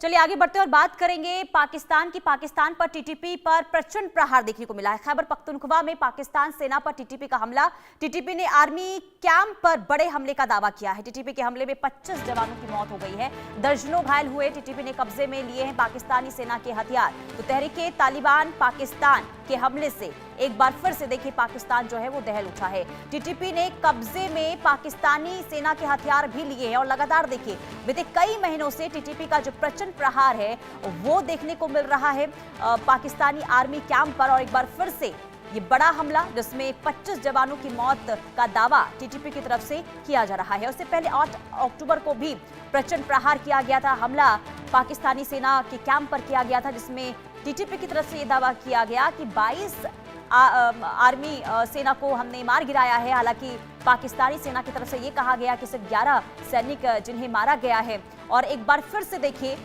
चलिए आगे बढ़ते हैं और बात करेंगे पाकिस्तान की। पाकिस्तान पर टीटीपी पर प्रचंड प्रहार देखने को मिला है। खैबर पख्तूनख्वा में पाकिस्तान सेना पर टीटीपी का हमला। टीटीपी ने आर्मी कैंप पर बड़े हमले का दावा किया है। टीटीपी के हमले में 25 जवानों की मौत हो गई है, दर्जनों घायल हुए। टीटीपी ने कब्जे में लिए हैं पाकिस्तानी सेना के हथियार। तो तहरीके तालिबान पाकिस्तान के हमले से एक बार फिर से देखिए पाकिस्तान जो है वो दहल उठा है। टीटीपी ने कब्जे में पाकिस्तानी सेना के हथियार भी लिए हैं और लगातार देखिए बीते कई महीनों से टीटीपी का जो प्रचंड प्रहार है वो देखने को मिल रहा है पाकिस्तानी आर्मी कैंप पर। और एक बार फिर से ये बड़ा हमला जिसमें 25 जवानों की मौत का दावा टीटीपी की तरफ से किया जा रहा है। उससे पहले 8 अक्टूबर को भी प्रचंड प्रहार किया गया था। हमला पाकिस्तानी सेना के कैंप पर किया गया था जिसमें टीटीपी की तरफ से ये दावा किया गया कि 22 आर्मी सेना को हमने मार गिराया है। हालांकि पाकिस्तानी सेना की तरफ से ये कहा गया कि सिर्फ 11 सैनिक जिन्हें मारा गया है। और एक बार फिर से देखिए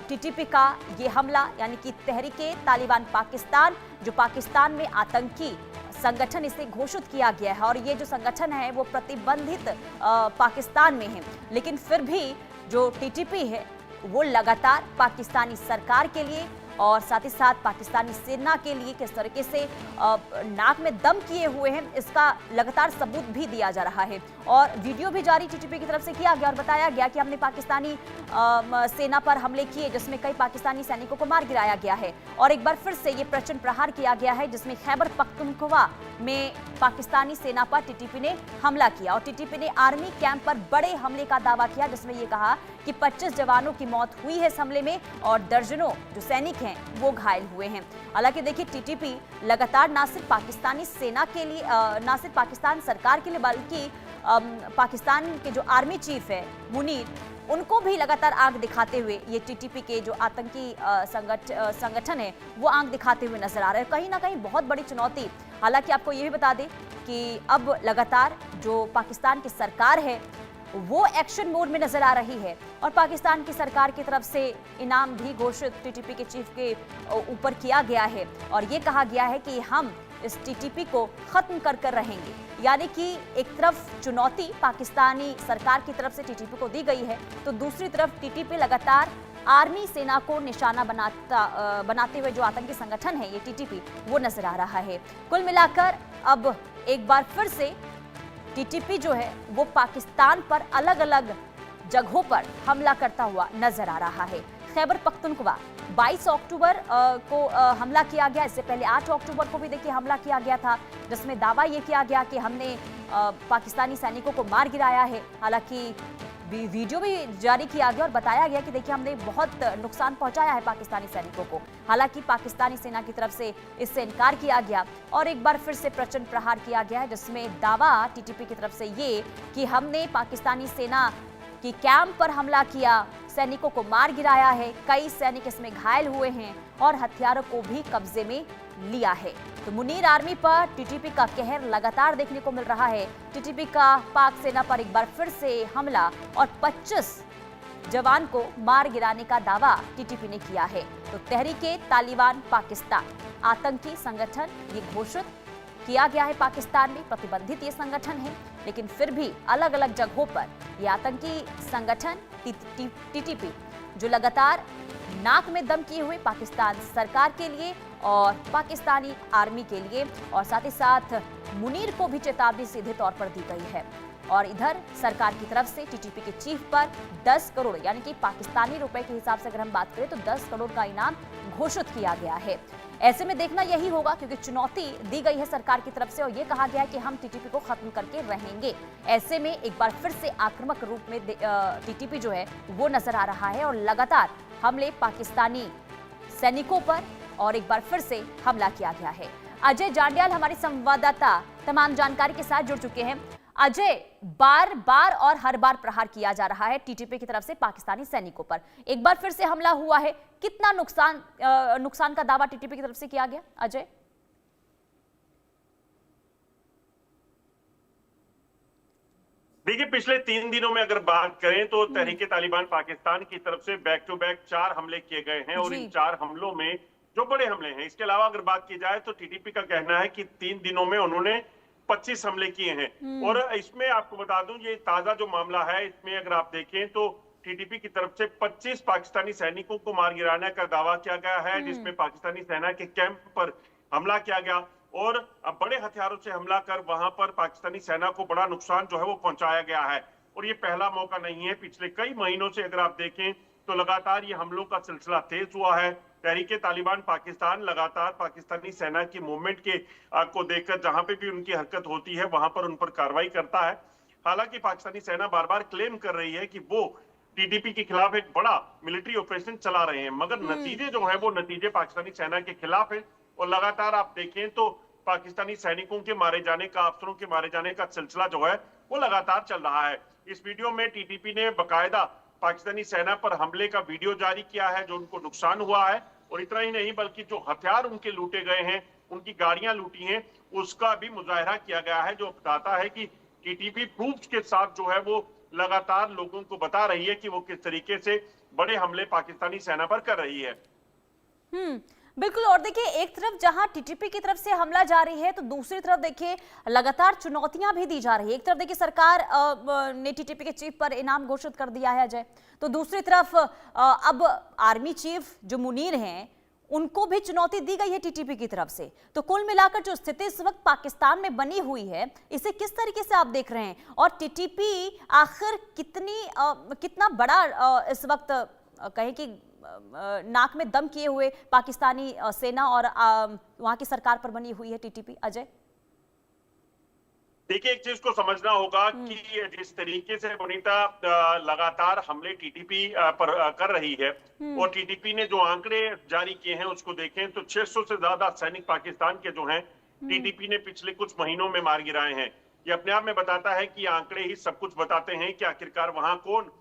टीटीपी का ये हमला यानी कि तहरीके तालिबान पाकिस्तान, जो पाकिस्तान में आतंकी संगठन इसे घोषित किया गया है और ये जो संगठन है वो प्रतिबंधित पाकिस्तान में है, लेकिन फिर भी जो टीटीपी है वो लगातार पाकिस्तानी सरकार के लिए और साथ ही साथ पाकिस्तानी सेना के लिए किस तरीके से नाक में दम किए हुए हैं इसका लगातार सबूत भी दिया जा रहा है। और वीडियो भी जारी टीटीपी की तरफ से किया गया और बताया गया कि हमने पाकिस्तानी सेना पर हमले किए जिसमें कई पाकिस्तानी सैनिकों को मार गिराया गया है। और एक बार फिर से ये प्रचंड प्रहार किया गया है जिसमें खैबर पख्तूनख्वा में पाकिस्तानी सेना पर टीटीपी ने हमला किया और टीटीपी ने आर्मी कैंप पर बड़े हमले का दावा किया जिसमें यह कहा कि 25 जवानों की मौत हुई है इस हमले में और दर्जनों जो सैनिक हैं वो घायल हुए हैं। हालांकि देखिए टीटीपी लगातार न सिर्फ पाकिस्तानी सेना के लिए न सिर्फ पाकिस्तान सरकार के लिए बल्कि पाकिस्तान के जो आर्मी चीफ है मुनीर, उनको भी लगातार आंख दिखाते हुए ये टीटीपी के जो आतंकी संगठन है वो आंख दिखाते हुए नजर आ रहे हैं। कहीं ना कहीं बहुत बड़ी चुनौती। हालांकि आपको ये भी बता दें कि अब लगातार जो पाकिस्तान की सरकार है वो एक्शन मोड में नजर आ रही है और पाकिस्तान की सरकार की तरफ से इनाम भी घोषित टीटीपी के चीफ के ऊपर किया गया है और ये कहा गया है कि हम इस टीटीपी को खत्म कर रहेंगे। यानी कि एक तरफ चुनौती पाकिस्तानी सरकार की तरफ से टीटीपी को दी गई है तो दूसरी तरफ टीटीपी लगातार आर्मी सेना को निशाना बनाते हुए जो आतंकी संगठन है ये टीटीपी वो नजर आ रहा है। कुल मिलाकर अब एक बार फिर से टीटीपी जो है वो पाकिस्तान पर अलग अलग जगहों पर हमला करता हुआ नजर आ रहा है। खैबर पख्तूनख्वा 22 अक्टूबर को हमला किया गया। इससे पहले 8 अक्टूबर को भी देखिए हमला किया गया था जिसमें दावा ये किया गया कि हमने पाकिस्तानी सैनिकों को मार गिराया है। हालांकि वीडियो भी जारी किया गया और बताया गया कि देखिए हमने बहुत नुकसान पहुंचाया है पाकिस्तानी सैनिकों को। हालांकि पाकिस्तानी सेना की तरफ से इससे इनकार किया गया और एक बार फिर से प्रचंड प्रहार किया गया है जिसमें दावा टीटीपी की तरफ से ये कि हमने पाकिस्तानी सेना की कैंप पर हमला किया, सैनिकों को मार गिराया है, कई सैनिक इसमें घायल हुए हैं और हथियारों को भी कब्जे में लिया है। तो मुनीर आर्मी पर टीटीपी का कहर लगातार देखने को मिल रहा है। टीटीपी का पाक सेना पर एक बार फिर से हमला और 25 जवान को मार गिराने का दावा टीटीपी ने किया है। तो तहरीके तालिबान पाकिस्तान आतंकी संगठन ये घोषित किया गया है पाकिस्तान में, प्रतिबंधित ये संगठन है, लेकिन फिर भी अलग अलग जगहों पर ये आतंकी संगठन टीटीपी जो लगातार नाक में दम किए हुए पाकिस्तान सरकार के लिए और पाकिस्तानी आर्मी के लिए और साथ ही साथ मुनीर को भी चेतावनी सीधे तौर पर दी गई है। और इधर सरकार की तरफ से टीटीपी के चीफ पर 10 करोड़ यानी कि पाकिस्तानी रुपए के हिसाब से अगर हम बात करें तो 10 करोड़ का इनाम घोषित किया गया है। ऐसे में देखना यही होगा क्योंकि चुनौती दी गई है सरकार की तरफ से और ये कहा गया है कि हम टीटीपी को खत्म करके रहेंगे। ऐसे में एक बार फिर से आक्रामक रूप में टीटीपी जो है वो नजर आ रहा है और लगातार हमले पाकिस्तानी सैनिकों पर और एक बार फिर से हमला किया गया है। अजय जांडियाल हमारे संवाददाता तमाम जानकारी के साथ जुड़ चुके हैं। अजय, बार बार और हर बार प्रहार किया जा रहा है टीटीपी की तरफ से पाकिस्तानी सैनिकों पर, एक बार फिर से हमला हुआ है, कितना नुकसान का दावा टीटीपी की तरफ से किया गया? अजय, देखिए पिछले 3 दिनों में अगर बात करें तो तहरीके तालिबान पाकिस्तान की तरफ से बैक टू बैक 4 हमले किए गए हैं और इन 4 हमलों में जो बड़े हमले हैं, इसके अलावा अगर बात की जाए तो टीटीपी का कहना है कि 3 दिनों में उन्होंने 25 हमले किए हैं। और इसमें आपको बता दूं ये ताजा जो मामला है इसमें अगर आप देखें तो टीटीपी की तरफ से 25 पाकिस्तानी सैनिकों को मार गिराने का दावा किया गया है, जिसमें पाकिस्तानी सेना के कैंप पर हमला किया गया और बड़े हथियारों से हमला कर वहां पर पाकिस्तानी सेना को बड़ा नुकसान जो है वो पहुंचाया गया है। और ये पहला मौका नहीं है, पिछले कई महीनों से अगर आप देखें तो लगातार ये हमलों का सिलसिला तेज हुआ है। तहरीके तालिबान पाकिस्तान लगातार पाकिस्तानी सेना की मूवमेंट के को देखकर जहां पे भी उनकी हरकत होती है वहां पर उन पर कार्रवाई करता है। हालांकि पाकिस्तानी सेना बार बार क्लेम कर रही है कि वो टीटीपी के खिलाफ एक बड़ा मिलिट्री ऑपरेशन चला रहे हैं, मगर नतीजे जो है वो नतीजे पाकिस्तानी सेना के खिलाफ है। और लगातार आप देखें तो पाकिस्तानी सैनिकों के मारे जाने का, अफसरों के मारे जाने का सिलसिला जो है वो लगातार चल रहा है। इस वीडियो में टीटीपी ने बकायदा पाकिस्तानी सेना पर हमले का वीडियो जारी किया है, जो उनको नुकसान हुआ है। और इतना ही नहीं बल्कि जो हथियार उनके लूटे गए हैं, उनकी गाड़ियां लूटी हैं, उसका भी मुजाहरा किया गया है, जो बताता है कि टीटीपी प्रूफ्स के साथ जो है वो लगातार लोगों को बता रही है कि वो किस तरीके से बड़े हमले पाकिस्तानी सेना पर कर रही है। बिल्कुल। और देखिए, एक तरफ जहां टीटीपी की तरफ से हमला जारी है तो दूसरी तरफ देखिए लगातार चुनौतियां भी दी जा रही है। एक तरफ देखिए सरकार ने टीटीपी के चीफ पर इनाम घोषित कर दिया है अजय, तो दूसरी तरफ अब आर्मी चीफ जो मुनीर हैं उनको भी चुनौती दी गई है टीटीपी की तरफ से। तो कुल मिलाकर जो स्थिति इस वक्त पाकिस्तान में बनी हुई है, इसे किस तरीके से आप देख रहे हैं और टीटीपी आखिर कितना बड़ा इस वक्त कहें कि नाक में दम किए हुए पाकिस्तानी सेना और वहां की सरकार पर बनी हुई है टीटीपी? अजय देखिए, एक चीज को समझना होगा कि जिस तरीके से वनिता लगातार हमले टीटीपी पर कर रही है और टीटीपी ने जो आंकड़े जारी किए हैं उसको देखें तो 600 से ज्यादा सैनिक पाकिस्तान के जो हैं टीटीपी ने पिछले कुछ महीनों में मार गिराए हैं। ये अपने आप में बताता है कि आंकड़े ही सब कुछ बताते हैं कि आखिरकार वहां कौन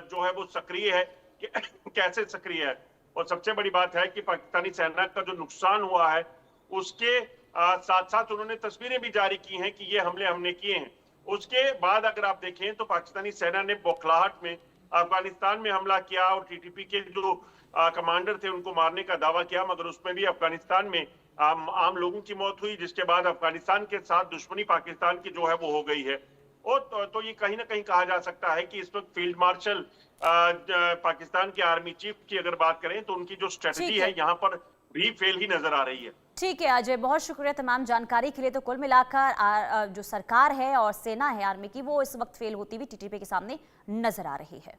जो है वो सक्रिय है, कैसे सक्रिय है। और सबसे बड़ी बात है कि पाकिस्तानी सेना का जो नुकसान हुआ है उसके साथ साथ उन्होंने तस्वीरें भी जारी की हैं कि ये हमले हमने किए हैं। उसके बाद अगर आप देखें तो पाकिस्तानी सेना ने बौखलाहट में अफगानिस्तान में हमला किया और टीटीपी के जो कमांडर थे उनको मारने का दावा किया, मगर उसमें भी अफगानिस्तान में आम लोगों की मौत हुई, जिसके बाद अफगानिस्तान के साथ दुश्मनी पाकिस्तान की जो है वो हो गई है। और तो ये कहीं ना कहीं कहा जा सकता है कि इस वक्त फील्ड मार्शल पाकिस्तान के आर्मी चीफ की अगर बात करें तो उनकी जो स्ट्रेटजी है यहाँ पर भी फेल ही नजर आ रही है। ठीक है अजय, बहुत शुक्रिया तमाम जानकारी के लिए। तो कुल मिलाकर जो सरकार है और सेना है आर्मी की, वो इस वक्त फेल होती हुई टीटीपी के सामने नजर आ रही है।